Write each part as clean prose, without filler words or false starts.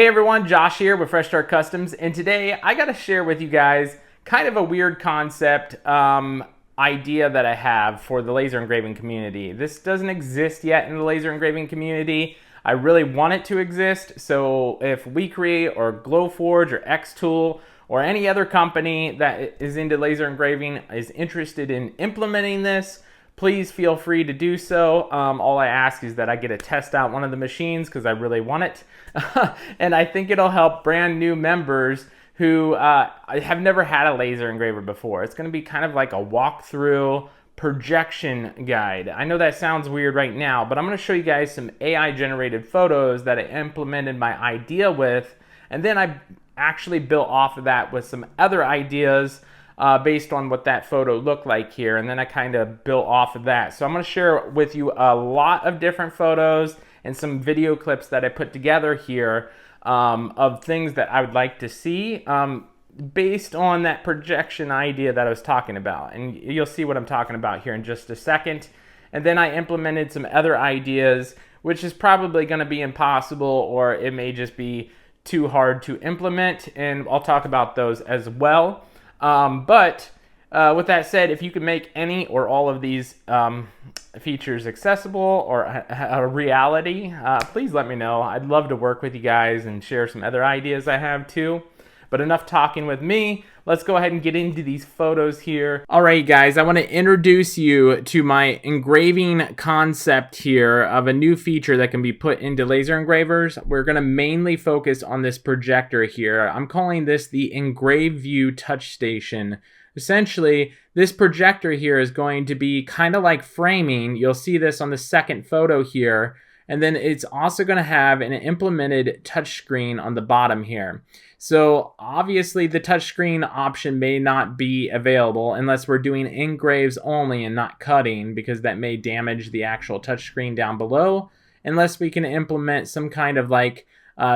Hey everyone, Josh here with Fresh Start Customs, and today I got to share with you guys kind of a weird concept idea that I have for the laser engraving community. This doesn't exist yet in the laser engraving community. I really want it to exist, so if WeCreate or Glowforge or Xtool or any other company that is into laser engraving is interested in implementing this, please feel free to do so. All I ask is that I get to test out one of the machines because I really want it. And I think it'll help brand new members who have never had a laser engraver before. It's going to be kind of like a walkthrough projection guide. I know that sounds weird right now, but I'm going to show you guys some AI generated photos that I implemented my idea with, and then I actually built off of that with some other ideas based on what that photo looked like here, and then I kind of built off of that. So I'm going to share with you a lot of different photos and some video clips that I put together here of things that I would like to see based on that projection idea that I was talking about. And you'll see what I'm talking about here in just a second. And then I implemented some other ideas, which is probably going to be impossible, or it may just be too hard to implement, and I'll talk about those as well. But with that said, if you can make any or all of these features accessible or a reality, please let me know. I'd love to work with you guys and share some other ideas I have too. But enough talking with me. Let's go ahead and get into these photos here. All right, guys, I want to introduce you to my engraving concept here of a new feature that can be put into laser engravers. We're going to mainly focus on this projector here. I'm calling this the Engrave View Touch Station. Essentially, this projector here is going to be kind of like framing. You'll see this on the second photo here. And then it's also going to have an implemented touchscreen on the bottom here. So obviously the touchscreen option may not be available unless we're doing engraves only and not cutting, because that may damage the actual touchscreen down below, unless we can implement some kind of like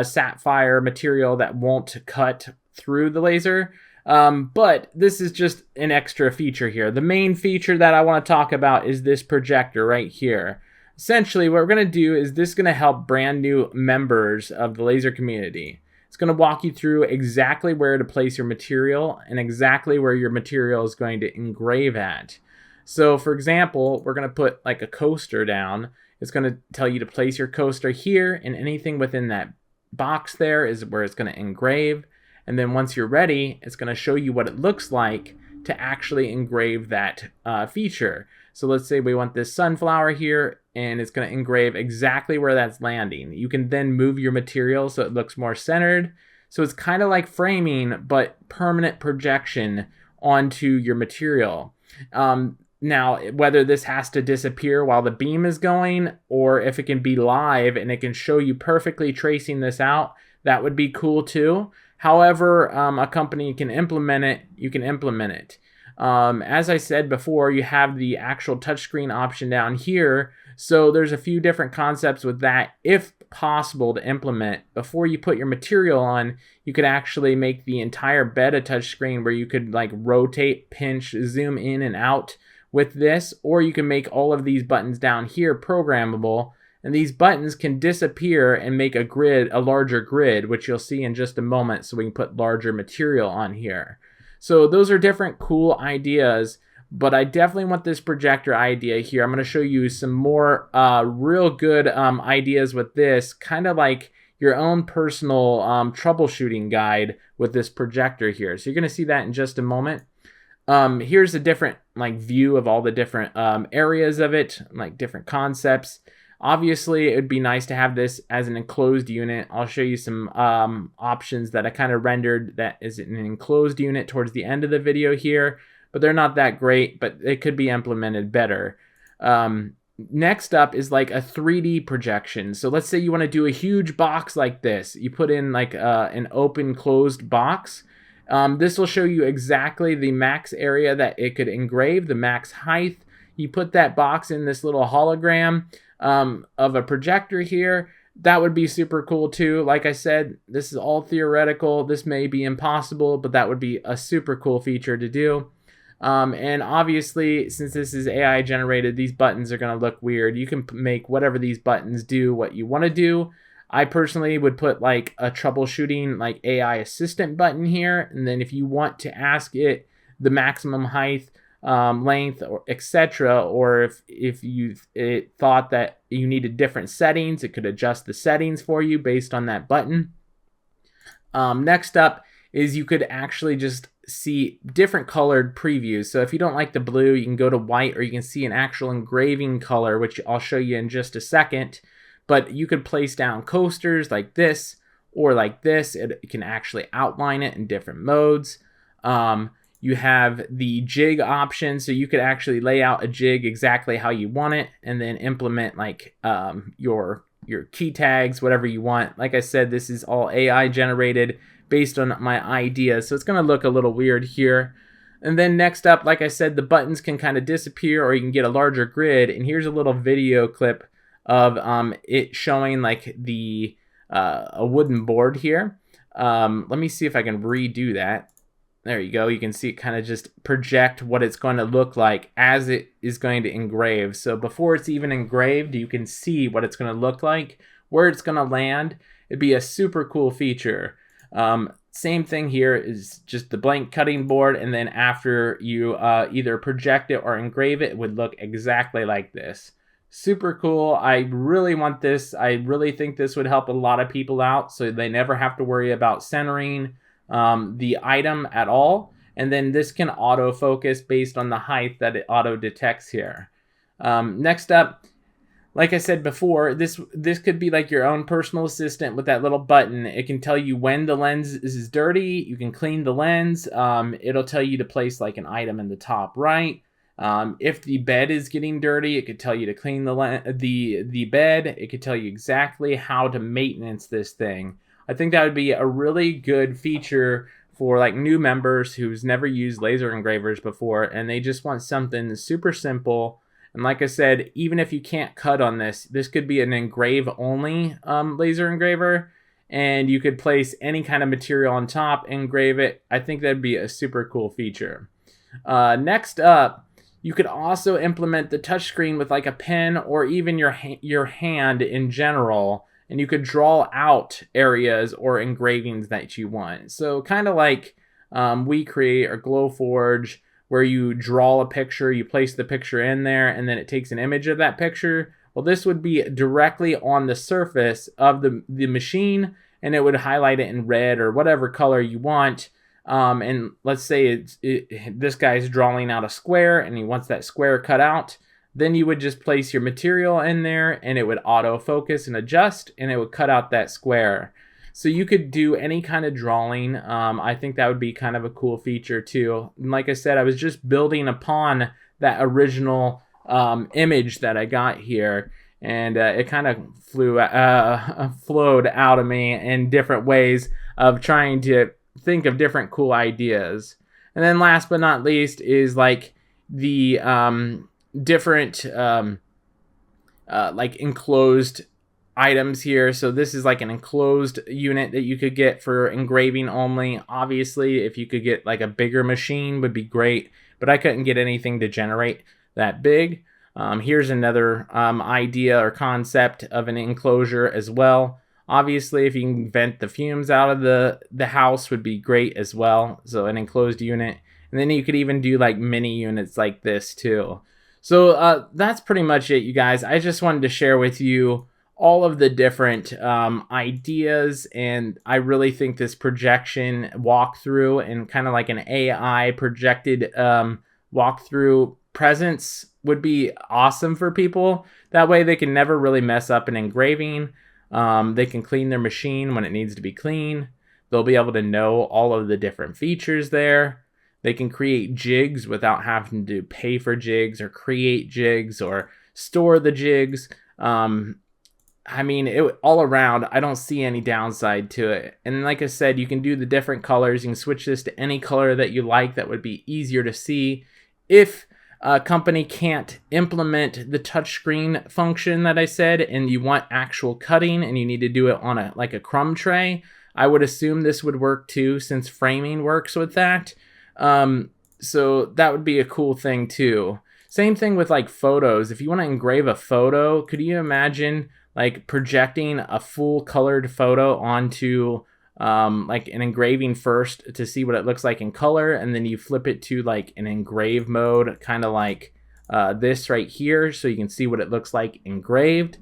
sapphire material that won't cut through the laser. But this is just an extra feature here. The main feature that I want to talk about is this projector right here. Essentially, what we're going to do is this is going to help brand new members of the laser community. It's going to walk you through exactly where to place your material and exactly where your material is going to engrave at. So, for example, we're going to put like a coaster down. It's going to tell you to place your coaster here, and anything within that box there is where it's going to engrave. And then once you're ready, it's going to show you what it looks like to actually engrave that feature. So let's say we want this sunflower here, and it's going to engrave exactly where that's landing. You can then move your material so it looks more centered. So it's kind of like framing, but permanent projection onto your material. Now, whether this has to disappear while the beam is going, or if it can be live and it can show you perfectly tracing this out, that would be cool too. However, a company can implement it, you can implement it. As I said before, you have the actual touchscreen option down here. So there's a few different concepts with that, if possible, to implement. Before you put your material on, you could actually make the entire bed a touchscreen where you could like rotate, pinch, zoom in and out with this, or you can make all of these buttons down here programmable. And these buttons can disappear and make a grid, a larger grid, which you'll see in just a moment, so we can put larger material on here. So those are different cool ideas, but I definitely want this projector idea here. I'm going to show you some more real good ideas with this, kind of like your own personal troubleshooting guide with this projector here. So you're going to see that in just a moment. Here's a different like view of all the different areas of it, like different concepts. Obviously, it would be nice to have this as an enclosed unit. I'll show you some options that I kind of rendered that is an enclosed unit towards the end of the video here, but they're not that great, but it could be implemented better. Next up is like a 3D projection. So let's say you want to do a huge box like this. You put in like an open closed box. This will show you exactly the max area that it could engrave, the max height. You put that box in this little hologram of a projector here. That would be super cool too. Like I said, this is all theoretical. This may be impossible, but that would be a super cool feature to do. And obviously, since this is AI generated, these buttons are going to look weird. You can make whatever these buttons do what you want to do. I personally would put like a troubleshooting like AI assistant button here, and then if you want to ask it the maximum height, length, or etc., or if it thought that you needed different settings, it could adjust the settings for you based on that button. Next up is you could actually just see different colored previews. So if you don't like the blue, you can go to white, or you can see an actual engraving color, which I'll show you in just a second. But you could place down coasters like this or like this. It can actually outline it in different modes. You have the jig option, so you could actually lay out a jig exactly how you want it, and then implement like your key tags, whatever you want. Like I said, this is all AI generated based on my ideas, so it's going to look a little weird here. And then next up, like I said, the buttons can kind of disappear, or you can get a larger grid. And here's a little video clip of it showing like the a wooden board here. Let me see if I can redo that. There you go. You can see it kind of just project what it's going to look like as it is going to engrave. So before it's even engraved, you can see what it's going to look like, where it's going to land. It'd be a super cool feature. Same thing here is just the blank cutting board, and then after you either project it or engrave it, it would look exactly like this. Super cool. I really want this. I really think this would help a lot of people out, so they never have to worry about centering the item at all. And then this can autofocus based on the height that it auto detects here. Next up, like I said before, this could be like your own personal assistant with that little button. It can tell you when the lens is dirty. You can clean the lens. It'll tell you to place like an item in the top right. If the bed is getting dirty, it could tell you to clean the bed. It could tell you exactly how to maintenance this thing. I think that would be a really good feature for like new members who's never used laser engravers before, and they just want something super simple. And like I said, even if you can't cut on this, this could be an engrave only laser engraver, and you could place any kind of material on top, engrave it. I think that'd be a super cool feature. Next up, you could also implement the touchscreen with like a pen or even your hand in general, and you could draw out areas or engravings that you want. So kind of like WeCreate or Glowforge, where you draw a picture, you place the picture in there, and then it takes an image of that picture. Well, this would be directly on the surface of the machine, and it would highlight it in red or whatever color you want. And let's say this guy's drawing out a square, and he wants that square cut out. Then you would just place your material in there, and it would autofocus and adjust, and it would cut out that square. So you could do any kind of drawing. I think that would be kind of a cool feature too. And like I said, I was just building upon that original image that I got here, and it kind of flowed out of me in different ways of trying to think of different cool ideas. And then last but not least is like the different like enclosed items here. So this is like an enclosed unit that you could get for engraving only. Obviously, if you could get like a bigger machine would be great, but I couldn't get anything to generate that big. Here's another idea or concept of an enclosure as well. Obviously, if you can vent the fumes out of the house would be great as well. So an enclosed unit. And then you could even do like mini units like this too. So that's pretty much it, you guys. I just wanted to share with you all of the different ideas, and I really think this projection walkthrough and kind of like an AI projected walkthrough presence would be awesome for people. That way they can never really mess up an engraving. They can clean their machine when it needs to be clean. They'll be able to know all of the different features there. They can create jigs without having to pay for jigs or create jigs or store the jigs. I mean, all around, I don't see any downside to it. And like I said, you can do the different colors. You can switch this to any color that you like that would be easier to see. If a company can't implement the touchscreen function that I said, and you want actual cutting and you need to do it on like a crumb tray, I would assume this would work too, since framing works with that. So that would be a cool thing too. Same thing with like photos. If you want to engrave a photo, could you imagine like projecting a full colored photo onto like an engraving first to see what it looks like in color, and then you flip it to like an engrave mode, kind of like this right here, so you can see what it looks like engraved.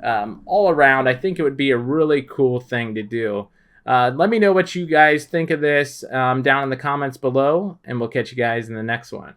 All around, I think it would be a really cool thing to do. Let me know what you guys think of this down in the comments below, and we'll catch you guys in the next one.